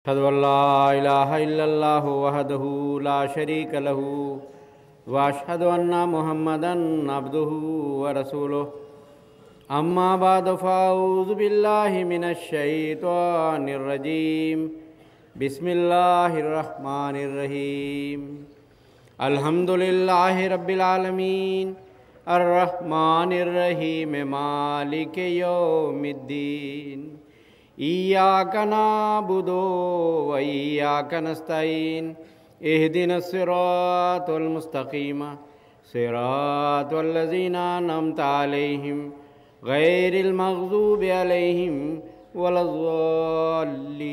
أشهد أن لا إله إلا الله وحده لا شريك له وأشهد أن محمدًا عبده ورسوله أما بعد فأعوذ بالله من الشيطان الرجيم بسم الله الرحمن الرحيم الحمد لله رب العالمين الرحمن الرحيم مالك يوم الدين إياك نعبد وإياك نستعين اهدنا الصراط المستقيم صراط الذين أنعمت عليهم غير المغضوب عليهم ولا الضالين۔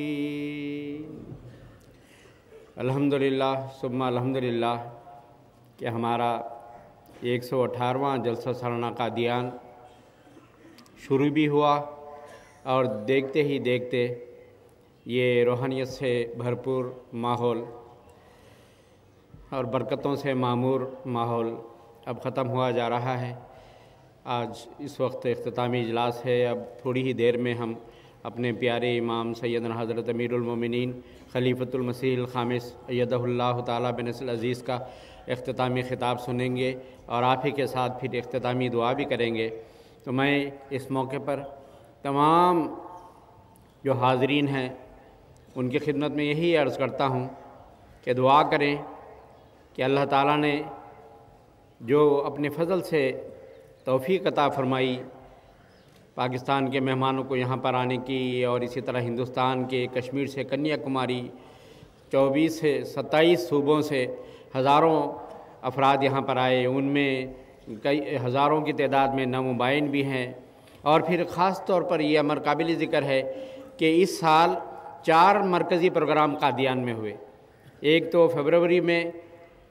الحمدللہ ثم الحمدللہ کہ ہمارا 118واں جلسہ سالانہ قادیان شروع بھی ہوا اور دیکھتے ہی دیکھتے یہ روحانیت سے بھرپور ماحول اور برکتوں سے معمور ماحول اب ختم ہوا جا رہا ہے۔ آج اس وقت اختتامی اجلاس ہے۔ اب تھوڑی ہی دیر میں ہم اپنے پیارے امام سیدنا حضرت امیر المومنین خلیفۃ المسیح الخامس ایدہ اللہ تعالیٰ بنصر العزیز کا اختتامی خطاب سنیں گے اور آپ ہی کے ساتھ پھر اختتامی دعا بھی کریں گے۔ تو میں اس موقع پر تمام جو حاضرین ہیں ان کی خدمت میں یہی عرض کرتا ہوں کہ دعا کریں کہ اللہ تعالیٰ نے جو اپنے فضل سے توفیق عطا فرمائی پاکستان کے مہمانوں کو یہاں پر آنے کی، اور اسی طرح ہندوستان کے کشمیر سے کنیا کماری 24 سے 27 صوبوں سے ہزاروں افراد یہاں پر آئے، ان میں کئی ہزاروں کی تعداد میں نامبائن بھی ہیں۔ اور پھر خاص طور پر یہ امر قابل ذکر ہے کہ اس سال 4 مرکزی پروگرام قادیان میں ہوئے۔ ایک تو فروری میں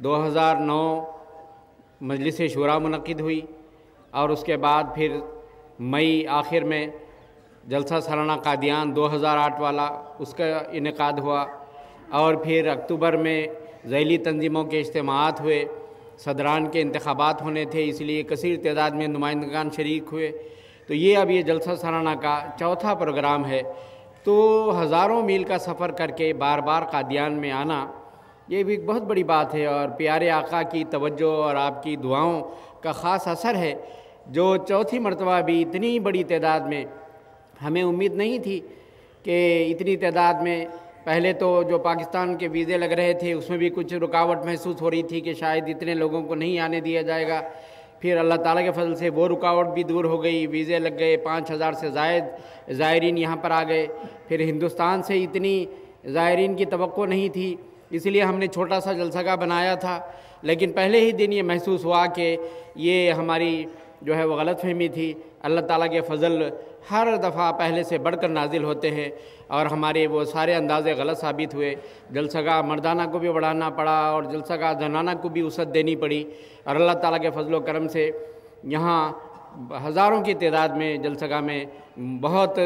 2009 مجلس شورا منعقد ہوئی، اور اس کے بعد پھر مئی آخر میں جلسہ سالانہ قادیان 2008 والا اس کا انعقاد ہوا، اور پھر اکتوبر میں ذیلی تنظیموں کے اجتماعات ہوئے، صدران کے انتخابات ہونے تھے، اس لیے کثیر تعداد میں نمائندگان شریک ہوئے۔ تو یہ اب یہ جلسہ سالانہ کا 4تھا پروگرام ہے۔ تو ہزاروں میل کا سفر کر کے بار بار قادیان میں آنا یہ بھی ایک بہت بڑی بات ہے، اور پیارے آقا کی توجہ اور آپ کی دعاؤں کا خاص اثر ہے جو 4تھی مرتبہ بھی اتنی بڑی تعداد میں، ہمیں امید نہیں تھی کہ اتنی تعداد میں، پہلے تو جو پاکستان کے ویزے لگ رہے تھے اس میں بھی کچھ رکاوٹ محسوس ہو رہی تھی کہ شاید اتنے لوگوں کو نہیں آنے دیا جائے گا، پھر اللہ تعالیٰ کے فضل سے وہ رکاوٹ بھی دور ہو گئی، ویزے لگ گئے، 5000 سے زائد زائرین یہاں پر آ گئے۔ پھر ہندوستان سے اتنی زائرین کی توقع نہیں تھی، اس لیے ہم نے چھوٹا سا جلسہ گاہ بنایا تھا، لیکن پہلے ہی دن یہ محسوس ہوا کہ یہ ہماری جو ہے وہ غلط فہمی تھی۔ اللہ تعالیٰ کے فضل ہر دفعہ پہلے سے بڑھ کر نازل ہوتے ہیں، اور ہمارے وہ سارے اندازے غلط ثابت ہوئے۔ جلسہ گاہ مردانہ کو بھی بڑھانا پڑا اور جلسہ گاہ زنانہ کو بھی وسعت دینی پڑی، اور اللہ تعالیٰ کے فضل و کرم سے یہاں ہزاروں کی تعداد میں جلسہ گاہ میں بہت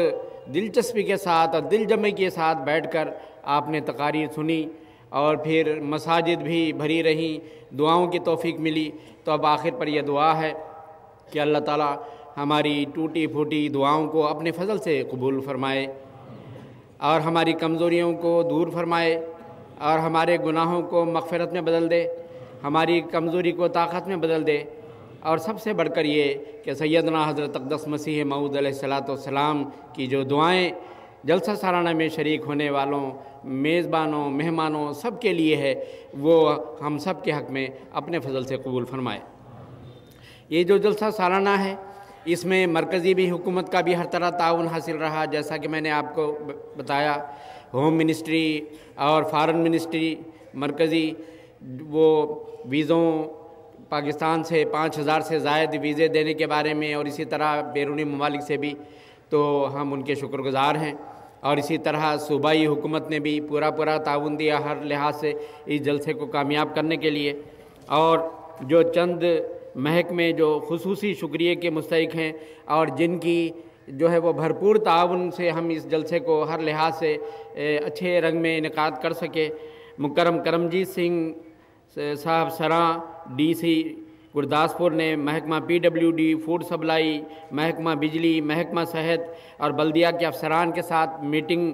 دلچسپی کے ساتھ اور دل جمعی کے ساتھ بیٹھ کر آپ نے تقاریر سنی، اور پھر مساجد بھی بھری رہیں، دعاؤں کی توفیق ملی۔ تو اب آخر پر یہ دعا ہے کہ اللہ تعالیٰ ہماری ٹوٹی پھوٹی دعاؤں کو اپنے فضل سے قبول فرمائے، اور ہماری کمزوریوں کو دور فرمائے، اور ہمارے گناہوں کو مغفرت میں بدل دے، ہماری کمزوری کو طاقت میں بدل دے، اور سب سے بڑھ کر یہ کہ سیدنا حضرت اقدس مسیح موعود علیہ السلام کی جو دعائیں جلسہ سالانہ میں شریک ہونے والوں، میزبانوں، مہمانوں، سب کے لیے ہے، وہ ہم سب کے حق میں اپنے فضل سے قبول فرمائے۔ یہ جو جلسہ سالانہ ہے اس میں مرکزی بھی حکومت کا بھی ہر طرح تعاون حاصل رہا، جیسا کہ میں نے آپ کو بتایا، ہوم منسٹری اور فارن منسٹری مرکزی، وہ ویزوں پاکستان سے 5000 سے زائد ویزے دینے کے بارے میں، اور اسی طرح بیرونی ممالک سے بھی، تو ہم ان کے شکر گزار ہیں۔ اور اسی طرح صوبائی حکومت نے بھی پورا تعاون دیا ہر لحاظ سے اس جلسے کو کامیاب کرنے کے لیے، اور جو چند محکمے جو خصوصی شکریہ کے مستحق ہیں اور جن کی جو ہے وہ بھرپور تعاون سے ہم اس جلسے کو ہر لحاظ سے اچھے رنگ میں انعقاد کر سکے، مکرم کرمجیت سنگھ صاحب سراں DC گرداسپور نے، محکمہ PWD فوڈ سپلائی، محکمہ بجلی، محکمہ صحت اور بلدیہ کے افسران کے ساتھ میٹنگ